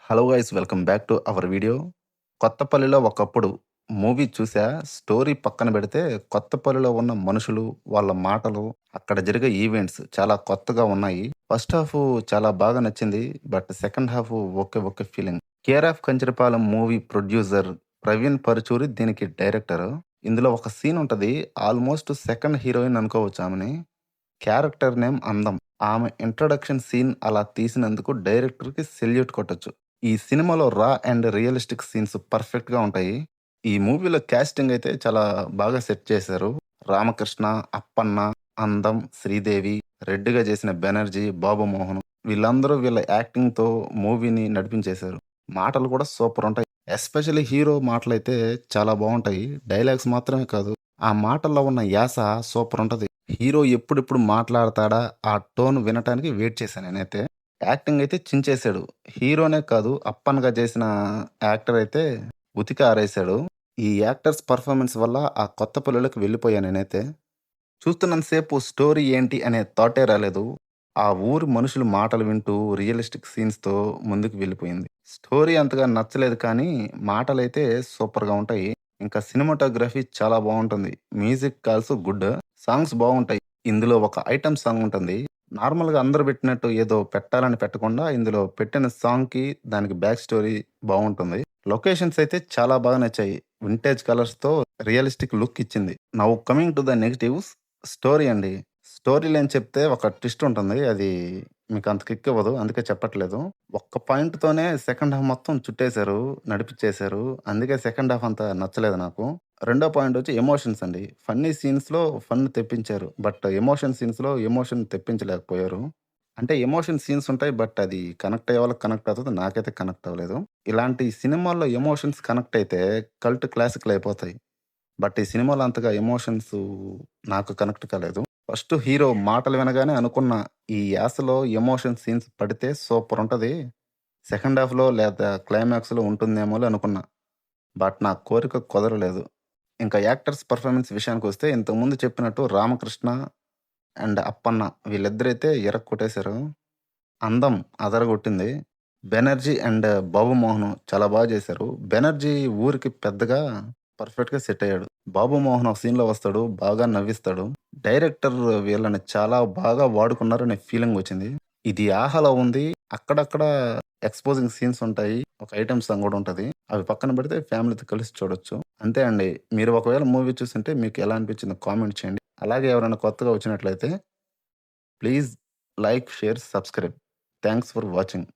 Hello guys, welcome back to our video. కొత్తపల్లిలో ఒకప్పుడు movie చూసా. స్టోరీ పక్కన పెడితే కొత్తపల్లిలో ఉన్న మనుషులు, వాళ్ళ మాటలు, అక్కడ జరిగే ఈవెంట్స్ చాలా కొత్తగా ఉన్నాయి. ఫస్ట్ హాఫ్ చాలా బాగా నచ్చింది. But second half okay okay feeling. Care of Kancharapalem movie producer Praveen Paruchuri దీనికి డైరెక్టర్. ఇందులో ఒక సీన్ ఉంటది. ఆల్మోస్ట్ సెకండ్ హీరోయిన్ అనుకోవచ్చు ఆమెని. క్యారెక్టర్ నేమ్ అందం. ఆమె ఇంట్రడక్షన్ సీన్ అలా తీసినందుకు డైరెక్టర్‌కి సెల్యూట్ కొట్టొచ్చు. ఈ సినిమాలో రా అండ్ రియలిస్టిక్ సీన్స్ పర్ఫెక్ట్‌గా ఉంటాయి. ఈ మూవీలో కాస్టింగ్ అయితే చాలా బాగా సెట్ చేశారు. రామకృష్ణ, అప్పన్న, అందం, శ్రీదేవి, రెడ్డిగా చేసిన బెనర్జీ, బాబు మోహన్ వీళ్ళందరూ వీళ్ళ యాక్టింగ్‌తో మూవీని నడిపించేశారు. మాటలు కూడా సూపర్ ఉంటాయి. ఎస్పెషల్లీ హీరో మాటలైతే చాలా బావుంటాయి. డైలాగ్స్ మాత్రమే కాదు, ఆ మాటల్లో ఉన్న యాస సూపర్ ఉంటది. హీరో ఎప్పుడెప్పుడు మాట్లాడతాడా? ఆ టోన్ వినటానికి వెయిట్ చేశా నేనైతే. యాక్టింగ్ అయితే చించేశాడు. హీరోనే కాదు, అప్పన్‌గా చేసిన యాక్టర్ అయితే ఉతికి ఆరేశాడు. ఈ యాక్టర్స్ పెర్ఫార్మన్స్ వల్ల ఆ కొత్త పుల్లలోకి వెళ్ళిపోయా నేనైతే. చూస్తున్నంత సేపు స్టోరీ ఏంటి అనే థాటే రాలేదు. ఆ ఊరి మనుషుల మాటలు వింటూ రియలిస్టిక్ సీన్స్‌తో ముందుకు వెళ్ళిపోయింది. స్టోరీ అంతగా నచ్చలేదు కానీ మాటలైతే సూపర్‌గా ఉంటాయి. ఇంకా సినిమాటోగ్రఫీ చాలా బావుంటుంది. Music also good. సాంగ్స్ బావుంటాయి. ఇందులో ఒక ఐటెమ్ సాంగ్ ఉంటుంది. నార్మల్‌గా అందరూ పెట్టినట్టు ఏదో పెట్టాలని పెట్టకుండా ఇందులో పెట్టిన సాంగ్‌కి దానికి బ్యాక్ స్టోరీ బావుంటుంది. లొకేషన్స్ అయితే చాలా బాగా నచ్చాయి. వింటేజ్ కలర్స్‌తో రియలిస్టిక్ లుక్ ఇచ్చింది. Now coming to the negatives. Story అండి. స్టోరీ లైన్ చెప్తే ఒక ట్విస్ట్ ఉంటుంది. అది మీకంత కిక్ ఇవ్వదు. అందుకే చెప్పట్లేదు. ఒక్క పాయింట్‌తోనే సెకండ్ హాఫ్ మొత్తం చుట్టేశారు, నడిపిచ్చేశారు. అందుకే సెకండ్ హాఫ్ అంత నచ్చలేదు నాకు. రెండో పాయింట్ వచ్చి ఎమోషన్స్ అండి. ఫన్నీ సీన్స్‌లో ఫన్ తెప్పించారు. బట్ ఎమోషన్ సీన్స్‌లో ఎమోషన్ తెప్పించలేకపోయారు. అంటే ఎమోషన్ సీన్స్ ఉంటాయి. బట్ అది కనెక్ట్ అయ్యే వాళ్ళకి కనెక్ట్ అవుతది. నాకైతే కనెక్ట్ అవ్వలేదు. ఇలాంటి సినిమాల్లో ఎమోషన్స్ కనెక్ట్ అయితే కల్ట్ క్లాసిక్‌లు అయిపోతాయి. బట్ ఈ సినిమాలో అంతగా ఎమోషన్స్ నాకు కనెక్ట్ కాలేదు. ఫస్ట్ హీరో మాటలు వినగానే అనుకున్నా, ఈ యాసలో ఎమోషన్ సీన్స్ పడితే సూపర్ ఉంటది. సెకండ్ హాఫ్‌లో లేదా క్లైమాక్స్‌లో ఉంటుందేమోలే అనుకున్నా. బట్ నా కోరిక కుదరలేదు. ఇంకా యాక్టర్స్ పెర్ఫార్మన్స్ విషయానికొస్తే ఇంతకుముందు చెప్పినట్టు రామకృష్ణ అండ్ అప్పన్న వీళ్ళిద్దరైతే ఇరక్కొట్టేశారు. అందం అదరగొట్టింది. బెనర్జీ అండ్ బాబు మోహన్ చాలా బాగా చేశారు. బెనర్జీ ఊరికి పెద్దగా పర్ఫెక్ట్‌గా సెట్ అయ్యాడు. బాబు మోహన్ ఒక సీన్‌లో వస్తాడు. బాగా నవ్విస్తాడు. డైరెక్టర్ వీళ్ళని చాలా బాగా వాడుకున్నారనే ఫీలింగ్ వచ్చింది. ఇది 'ఆహా'లో ఉంది. అక్కడక్కడ ఎక్స్‌పోజింగ్ సీన్స్ ఉంటాయి. ఒక ఐటెమ్ సాంగ్ గూడా ఉంటది. అవి పక్కన పెడితే ఫ్యామిలీతో కలిసి చూడొచ్చు. అంతే అండి. మీరు ఒకవేళ మూవీ చూసుంటే మీకు ఎలా అనిపించిందో కామెంట్ చేయండి. అలాగే ఎవరైనా కొత్తగా వచ్చినట్లయితే please like, share, subscribe. Thanks for watching.